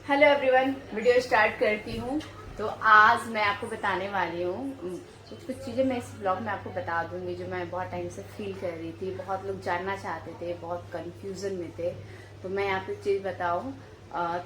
Hello everyone, video start करती हूँ। तो आज मैं आपको बताने वाली हूँ कुछ चीज़ें। मैं इस ब्लॉग में आपको बता दूंगी जो मैं बहुत टाइम से फील कर रही थी। बहुत लोग जानना चाहते थे, बहुत कंफ्यूजन में थे। तो मैं आपको एक चीज़ बताऊँ।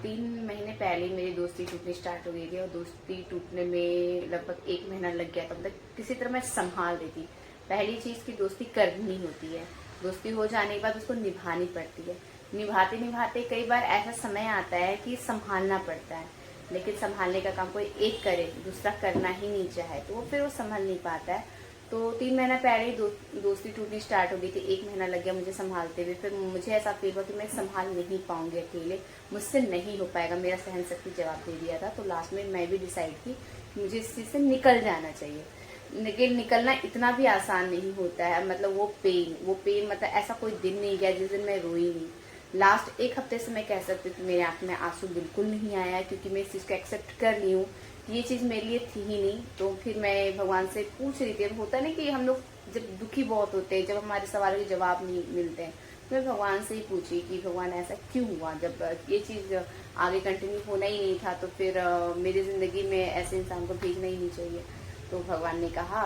3 महीने पहले मेरी दोस्ती टूटनी स्टार्ट हो गई थी और दोस्ती टूटने में लगभग 1 महीना लग गया था। मतलब किसी तरह मैं संभाल रही थी। पहली चीज़ की दोस्ती करनी होती है, दोस्ती हो जाने के बाद उसको निभानी पड़ती है। निभाते निभाते कई बार ऐसा समय आता है कि संभालना पड़ता है, लेकिन संभालने का काम कोई एक करे, दूसरा करना ही नहीं चाहे तो फिर वो संभाल नहीं पाता है। तो 3 महीना पहले ही दोस्ती टूटनी स्टार्ट हो गई थी। 1 महीना लग गया मुझे संभालते हुए। फिर मुझे ऐसा फील हुआ कि मैं संभाल नहीं पाऊंगी अकेले, मुझसे नहीं हो पाएगा। मेरा सहन शक्ति जवाब दे दिया था। तो लास्ट में मैं भी डिसाइड की कि मुझे इस चीज़ से निकल जाना चाहिए। लेकिन निकलना इतना भी आसान नहीं होता है। मतलब वो पेन मतलब ऐसा कोई दिन नहीं गया जिस दिन मैं रोई नहीं। लास्ट 1 हफ्ते से मैं कह सकती हूँ कि मेरे आंख में आंसू बिल्कुल नहीं आया, क्योंकि मैं इस चीज़ को एक्सेप्ट कर ली हूँ कि ये चीज़ मेरे लिए थी ही नहीं। तो फिर मैं भगवान से पूछ रही थी। अब होता नहीं कि हम लोग जब दुखी बहुत होते हैं, जब हमारे सवालों के जवाब नहीं मिलते हैं, तो मैं भगवान से ही पूछी कि भगवान ऐसा क्यों हुआ। जब ये चीज़ आगे कंटिन्यू होना ही नहीं था तो फिर मेरी ज़िंदगी में ऐसे इंसान को भेजना ही नहीं चाहिए। तो भगवान ने कहा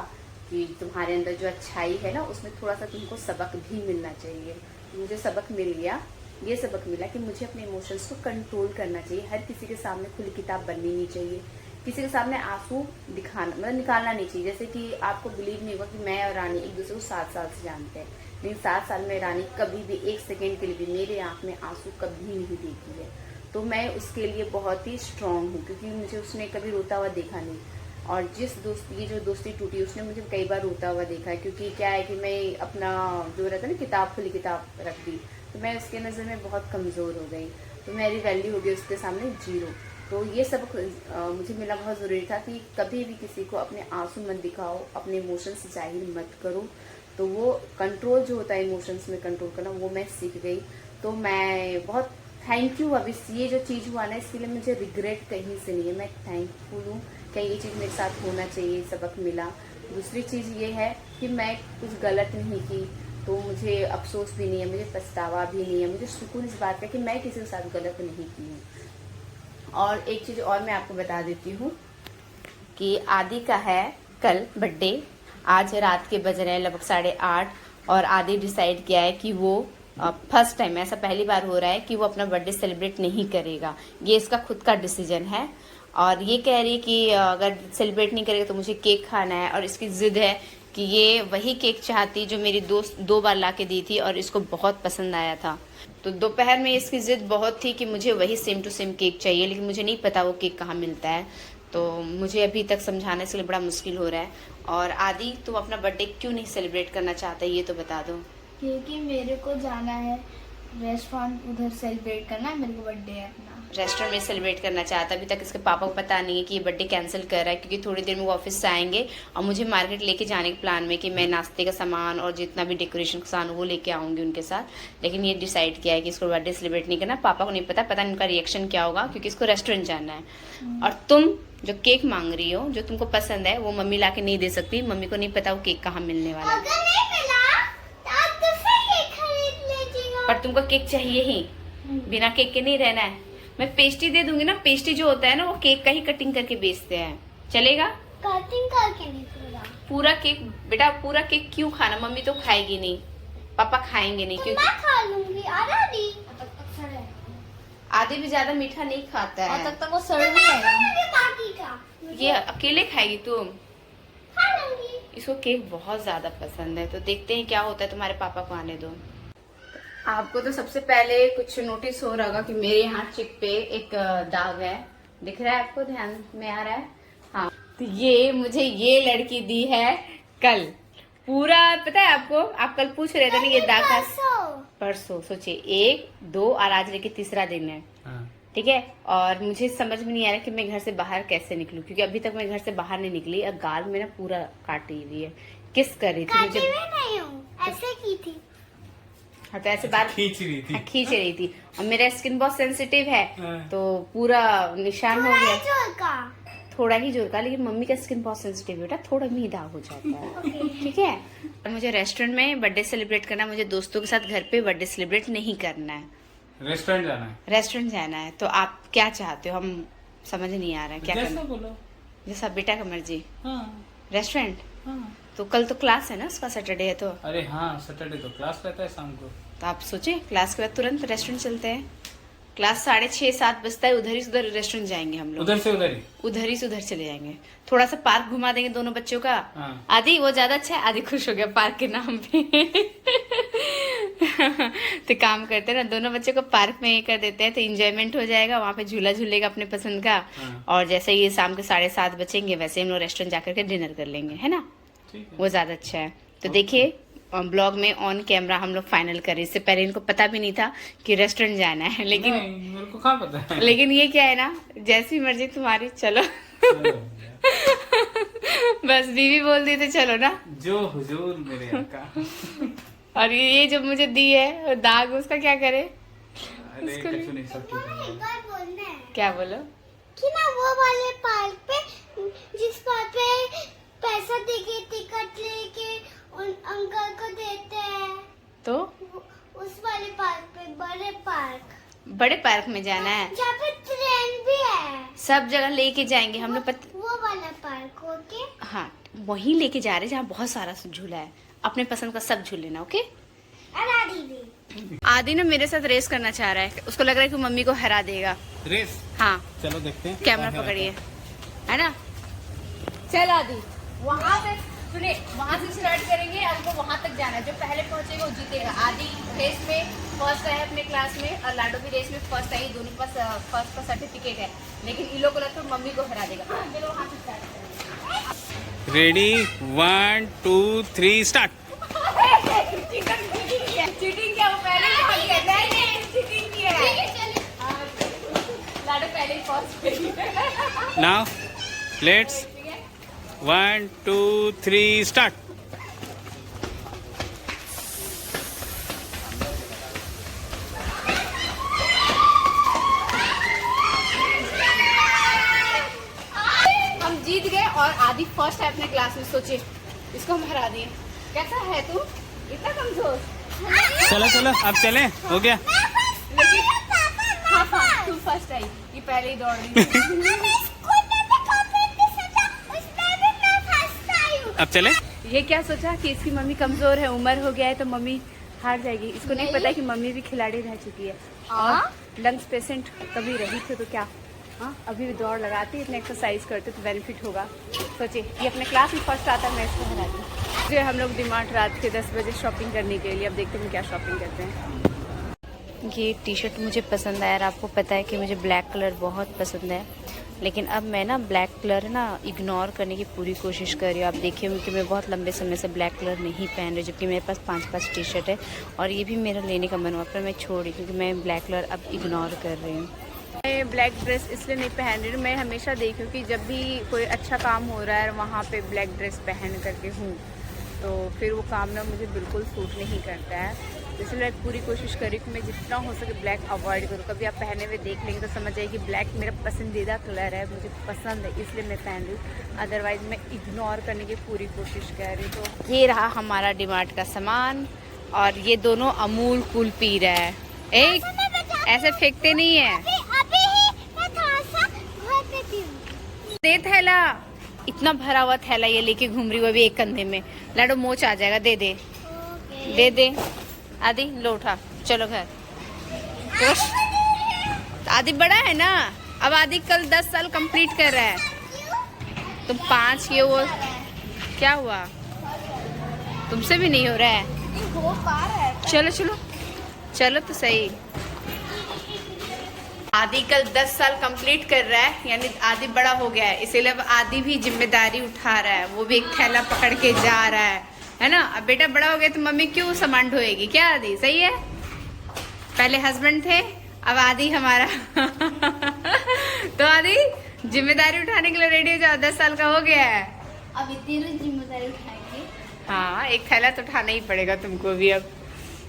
कि तुम्हारे अंदर जो अच्छाई है ना, उसमें थोड़ा सा तुमको सबक भी मिलना चाहिए। मुझे सबक मिल गया। ये सबक मिला कि मुझे अपने इमोशंस को कंट्रोल करना चाहिए। हर किसी के सामने खुली किताब बननी नहीं चाहिए। किसी के सामने आंसू दिखाना मतलब निकालना नहीं चाहिए। जैसे कि आपको बिलीव नहीं होगा कि मैं और रानी एक दूसरे को 7 साल से जानते हैं, लेकिन 7 साल में रानी कभी भी 1 सेकेंड के लिए भी मेरे आंख में आंसू कभी नहीं देखी है। तो मैं उसके लिए बहुत ही स्ट्रांग हूँ, क्योंकि मुझे उसने कभी रोता हुआ देखा नहीं। और ये जो दोस्ती टूटी उसने मुझे कई बार रोता हुआ देखा है। क्योंकि क्या है कि मैं अपना जो रहता है ना, किताब खुली किताब रख दी, तो मैं उसके नज़र में बहुत कमज़ोर हो गई। तो मेरी वैल्यू हो गई उसके सामने 0। तो ये सब मुझे मिला बहुत ज़रूरी था कि कभी भी किसी को अपने आंसू मत दिखाओ, अपने इमोशंस जाहिर मत करो। तो वो कंट्रोल जो होता है इमोशंस में कंट्रोल करना, वो मैं सीख गई। तो मैं बहुत थैंक यू। अभी ये जो चीज़ हुआ ना, इसके लिए मुझे रिग्रेट कहीं से नहीं है। मैं थैंकफुल हूँ कि ये चीज़ मेरे साथ होना चाहिए, सबक मिला। दूसरी चीज़ ये है कि मैं कुछ गलत नहीं की, तो मुझे अफसोस भी नहीं है, मुझे पछतावा भी नहीं है। मुझे सुकून इस बात का कि मैं किसी के साथ गलत नहीं की हूँ। और एक चीज़ और मैं आपको बता देती हूँ कि आदि का है कल बर्थडे। आज रात के बज रहे हैं लगभग 8:30, और आदि डिसाइड किया है कि वो फर्स्ट टाइम, ऐसा पहली बार हो रहा है कि वो अपना बर्थडे सेलिब्रेट नहीं करेगा। ये इसका खुद का डिसीजन है। और ये कह रही है कि अगर सेलिब्रेट नहीं करेगा तो मुझे केक खाना है। और इसकी ज़िद है कि ये वही केक चाहती जो मेरी दोस्त 2 बार ला के दी थी और इसको बहुत पसंद आया था। तो दोपहर में इसकी ज़िद बहुत थी कि मुझे वही सेम टू सेम केक चाहिए, लेकिन मुझे नहीं पता वो केक कहाँ मिलता है। तो मुझे अभी तक समझाने के लिए बड़ा मुश्किल हो रहा है। और आदि, तुम अपना बर्थडे क्यों नहीं सेलिब्रेट करना चाहते, ये तो बता दो। क्योंकि मेरे को जाना है रेस्टोरेंट, उधर सेलिब्रेट करना है। मेरे को बर्थडे है अपना। रेस्टोरेंट में सेलिब्रेट करना चाहता है। अभी तक इसके पापा को पता नहीं है कि ये बर्थडे कैंसिल कर रहा है, क्योंकि थोड़ी देर में वो ऑफिस से आएंगे और मुझे मार्केट लेके जाने के प्लान में कि मैं नाश्ते का सामान और जितना भी डेकोरेशन का सामान वो लेके आऊंगी उनके साथ। लेकिन ये डिसाइड किया है कि इसको बर्थडे सेलिब्रेट नहीं करना। पापा को नहीं पता इनका रिएक्शन क्या होगा, क्योंकि इसको रेस्टोरेंट जाना है। और तुम जो केक मांग रही हो, जो तुमको पसंद है, वो मम्मी ला के नहीं दे सकती। मम्मी को नहीं पता वो केक कहाँ मिलने वाला है। पर तुमको केक चाहिए ही, बिना केक के नहीं रहना है। मैं पेस्ट्री दे दूंगी ना। पेस्ट्री जो होता है ना, वो केक का ही कटिंग करके बेचते हैं, चलेगा? कटिंग करके नहीं पूरा केक बेटा, पूरा केक क्यों खाना? मम्मी तो खाएगी नहीं, पापा खाएंगे नहीं, क्योंकि मैं खा लूंगी। आधे भी ज्यादा मीठा नहीं खाता है। तब तक वो सड़ भी जाएगा। ये अकेले खाएगी तुम? खा लूंगी। इसको केक बहुत ज्यादा पसंद है। तो देखते हैं क्या होता है। तुम्हारे पापा को आने दो। आपको तो सबसे पहले कुछ नोटिस हो रहा होगा कि मेरे यहाँ चिक पे एक दाग है। दिख रहा है आपको? ध्यान में आ रहा है? हाँ। तो ये मुझे ये लड़की दी है कल। पूरा पता है आपको? आप कल पूछ रहे थे ना ये दाग का। परसों। सोचिए, 1, 2 और आज लेके तीसरा दिन है। ठीक है। और मुझे समझ में नहीं आ रहा कि मैं घर से बाहर कैसे निकलूं, क्योंकि अभी तक मैं घर से बाहर नहीं निकली। और गाल में ना पूरा काटी हुई है। किस कर रही थी मुझे? नहीं हूँ, ऐसे की थी। हाँ, तो ऐसे बात खींच रही थी। खींच रही थी। और मेरा स्किन बहुत सेंसिटिव है, तो पूरा निशान हो गया। थोड़ा ही जोर का, लेकिन मम्मी का स्किन बहुत सेंसिटिव है बेटा, थोड़ा भी दाग हो जाता है। ठीक है। और मुझे रेस्टोरेंट में बर्थडे सेलिब्रेट करना, मुझे दोस्तों के साथ घर पे बर्थडे सेलिब्रेट नहीं करना है। रेस्टोरेंट जाना है। रेस्टोरेंट जाना है, तो आप क्या चाहते हो? हम समझ नहीं आ रहा है क्या जैसा करना। बोलो। जैसा बेटा का मर्जी। हाँ रेस्टोरेंट। हाँ। तो कल तो क्लास है ना उसका, सैटरडे है तो अरे हाँ, सैटरडे तो क्लास रहता है शाम को। आप सोचे क्लास के बाद तुरंत रेस्टोरेंट चलते हैं। क्लास 6:30-7 बजता है, उधर ही से उधर रेस्टोरेंट जाएंगे हम लोग। उधर से उधर ही। उधर ही से उधर चले जाएंगे। थोड़ा सा पार्क घुमा देंगे दोनों बच्चों का। हाँ। आदि वो ज्यादा अच्छा है, आदि खुश हो गया पार्क के नाम पे। तो काम करते हैं ना, दोनों बच्चों को पार्क में ये कर देते हैं तो इंजॉयमेंट हो जाएगा, वहाँ पे झूला झूलेगा अपने पसंद का। हाँ। और जैसे ये शाम के 7:30 बचेंगे वैसे हम लोग रेस्टोरेंट जाकर के डिनर कर लेंगे, है ना। ठीक है। वो ज्यादा अच्छा है। तो देखिए ब्लॉग में ऑन कैमरा हम लोग फाइनल करें, इससे पहले इनको पता भी नहीं था कि रेस्टोरेंट जाना है, लेकिन नहीं, मेरे को कहाँ पता है। लेकिन ये क्या है ना, जैसी मर्जी तुम्हारी, चलो। चलो, बस बीवी बोल दी तो चलो ना। जो हुजूर मेरे आका। और ये जो मुझे दी है दाग, उसका क्या करे? अरे कुछ नहीं, सब ठीक है। एक बार बोलना है क्या बोलो? कि ना वो वाले पार्क पे, जिस पार्क पे पैसा देके टिकट लेके उन अंकल को देते हैं, तो उस वाले पार्क पे, बड़े पार्क, बड़े पार्क में जाना है। जहाँ पे ट्रेन भी है, सब जगह लेके जाएंगे हम लोग वो वाला पार्क। ओके, हाँ, वहीं लेके जा रहे हैं जहाँ बहुत सारा झूला है। अपने पसंद का सब झूल लेना, ओके। और आदि भी। आदि ना मेरे साथ रेस करना चाह रहा है, उसको लग रहा है कि मम्मी को हरा देगा। रेस। हाँ, चलो देखते हैं। कैमरा पकड़िए, है ना। चल आदि, वहाँ से सुने, वहाँ से स्टार्ट करेंगे, हमको वहाँ तक जाना है। जो पहले पहुँचेगा वो जीतेगा। आदि रेस में फर्स्ट है अपने क्लास में, और लाडो भी रेस में फर्स्ट आई। दोनों के पास फर्स्ट का सर्टिफिकेट है, लेकिन इन लोग को लगता है मम्मी को हरा देगा। चलो वहाँ से स्टार्ट करेंगे। Ready, 1 2 3 start. चीटिंग क्या? वो पहले ही पहुंच गया। नहीं, चीटिंग किया है। लाडो पहले ही पहुंच गई। Now let's 1 2 3 start. हम जीत गए और आदि फर्स्ट है अपने क्लास में। सोचिए, इसको हम हरा दिए। कैसा है तू? इतना कमजोर। चलो चलो, अब चलें, हो गया। लेकिन हाँ, तू फर्स्ट आई, ये पहले ही दौड़ रही है। अब चले। ये क्या सोचा कि इसकी मम्मी कमजोर है, उम्र हो गया है तो मम्मी हार जाएगी। इसको नहीं पता कि मम्मी भी खिलाड़ी रह चुकी है और लंग्स पेशेंट कभी रही थी, तो क्या हाँ अभी भी दौड़ लगाती, इतने एक्सरसाइज करते तो बेनिफिट होगा। सोचिए, ये अपने क्लास में फर्स्ट आता है, मैं इसको हराती। जो हम लोग डिमार्ट रात के 10 बजे शॉपिंग करने के लिए, अब देखते हैं क्या शॉपिंग करते हैं। ये टी शर्ट मुझे पसंद आया, और आपको पता है कि मुझे ब्लैक कलर बहुत पसंद है, लेकिन अब मैं ना ब्लैक कलर ना इग्नोर करने की पूरी कोशिश कर रही हूँ। आप देखिए होंगे कि मैं बहुत लंबे समय से ब्लैक कलर नहीं पहन रही, जबकि मेरे पास 5 टी शर्ट है और ये भी मेरा लेने का मन हुआ, पर मैं छोड़ रही क्योंकि मैं ब्लैक कलर अब इग्नोर कर रही हूँ। मैं ब्लैक ड्रेस इसलिए नहीं पहन रही हूँ, मैं हमेशा देखी हूँ कि जब भी कोई अच्छा काम हो रहा है और वहाँ पे ब्लैक ड्रेस पहन करके हूँ, तो फिर वो काम ना मुझे बिल्कुल सूट नहीं करता है। इसलिए मैं पूरी कोशिश करी कि मैं जितना हो सके ब्लैक अवॉइड करूँ। कभी आप पहने हुए देख लेंगे तो समझ जाइए कि ब्लैक मेरा पसंदीदा कलर है, मुझे पसंद है, इसलिए मैं पहन रही हूँ। अदरवाइज़ मैं इग्नोर करने की पूरी कोशिश कर रही हूँ। तो ये रहा हमारा डिमार्ट का सामान, और ये दोनों अमूल कूल पी रहा है। एक ऐसे फेंकते नहीं है, दे थैला, इतना भरा हुआ थैला ये लेके घूम रही हूँ अभी एक कंधे में। लाडो मोच आ जाएगा, दे दे दे दे। आदि लो उठा, चलो घर। आदि बड़ा है ना, अब आदि कल 10 साल कंप्लीट कर रहा है। तुम 5 ये वो क्या हुआ, तुमसे भी नहीं हो रहा है? चलो चलो चलो तो सही। आदि कल 10 साल कंप्लीट कर रहा है, यानी आदि बड़ा हो गया है, इसीलिए अब आदि भी जिम्मेदारी उठा रहा है। वो भी एक थैला पकड़ के जा रहा है ना। अब बेटा बड़ा हो गया तो मम्मी क्यों सामान ढोएगी? क्या आदि सही है? पहले हस्बैंड थे, अब आदि हमारा। तो आदि जिम्मेदारी उठाने के लिए रेडी हो जाओ, 10 साल का हो गया है। अब इतनी जिम्मेदारी उठाएंगे। हाँ, एक थैला तो उठाना ही पड़ेगा तुमको भी। अब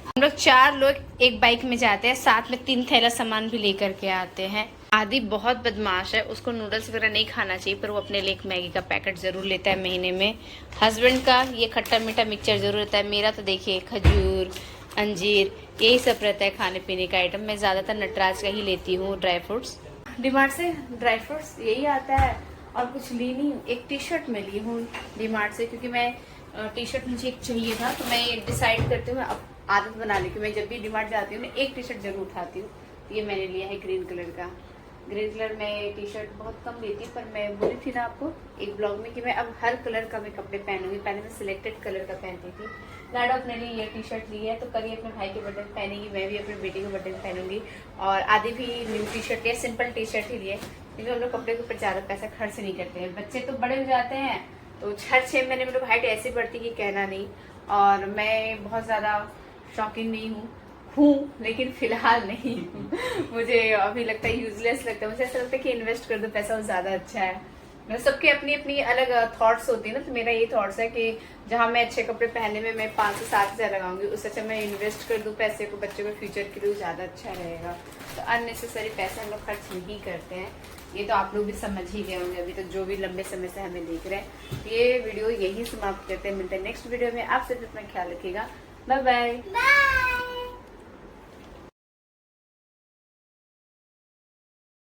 हम लोग 4 लोग एक बाइक में जाते हैं, साथ में 3 थैला सामान भी लेकर के आते हैं। आदि बहुत बदमाश है, उसको नूडल्स वगैरह नहीं खाना चाहिए, पर वो अपने लिए एक मैगी का पैकेट जरूर लेता है महीने में। हस्बैंड का ये खट्टा मीठा मिक्सचर जरूर रहता है। मेरा तो देखिए खजूर, अंजीर, यही सब रहता है खाने पीने का आइटम। मैं ज़्यादातर नटराज का ही लेती हूँ ड्राई फ्रूट्स। डीमार्ट से ड्राई फ्रूट्स यही आता है और कुछ ली नहीं। एक टी शर्ट में ली हूँ डीमार्ट से, क्योंकि मैं टी शर्ट मुझे एक चाहिए था, तो मैं डिसाइड करती हूँ, अब आदत बना ली कि मैं जब भी डीमार्ट जाती हूँ मैं एक टी शर्ट जरूर उठाती हूँ। तो ये मैंने लिया है ग्रीन कलर का। ग्रीन कलर में टी शर्ट बहुत कम लेती, पर मैं बोली थी ना आपको एक ब्लॉग में कि मैं अब हर कलर का मैं कपड़े पहनूंगी। पहले मैं सिलेक्टेड कलर का पहनती थी। लाडो अपने लिए ये टी शर्ट ली है, तो कल ये अपने भाई के बर्थडे में पहनेगी, मैं भी अपने बेटे के बर्थडे में पहनूंगी। और आधी भी न्यू टी शर्ट या सिंपल टी शर्ट ही लिए, क्योंकि हम लोग कपड़े के ऊपर ज़्यादा पैसा खर्च नहीं करते हैं। बच्चे तो बड़े हो जाते हैं, तो हर 6 महीने में लोग हाइट ऐसी बढ़ती कि कहना नहीं। और मैं बहुत ज़्यादा शौकीन नहीं हूँ, लेकिन फिलहाल नहीं हूँ। मुझे अभी लगता है यूजलेस लगता है। मुझे ऐसा लगता है कि इन्वेस्ट कर दो पैसा, वो ज़्यादा अच्छा है। मतलब सबके अपनी अपनी अलग थॉट्स होती है ना, तो मेरा ये थॉट्स है कि जहाँ मैं अच्छे कपड़े पहनने में मैं 5 से 7 हज़ार लगाऊंगी, उससे अच्छा मैं इन्वेस्ट कर दूँ पैसे को बच्चों के फ्यूचर के लिए, ज़्यादा अच्छा रहेगा। तो अननेसेसरी पैसे हम लोग खर्च नहीं करते हैं। ये तो आप लोग भी समझ ही गए होंगे अभी तक, जो भी लंबे समय से हमें देख रहे हैं। ये वीडियो यही समाप्त करते हैं, मिलते हैं नेक्स्ट वीडियो में। आप सिर्फ अपना ख्याल रखिएगा। Bye bye.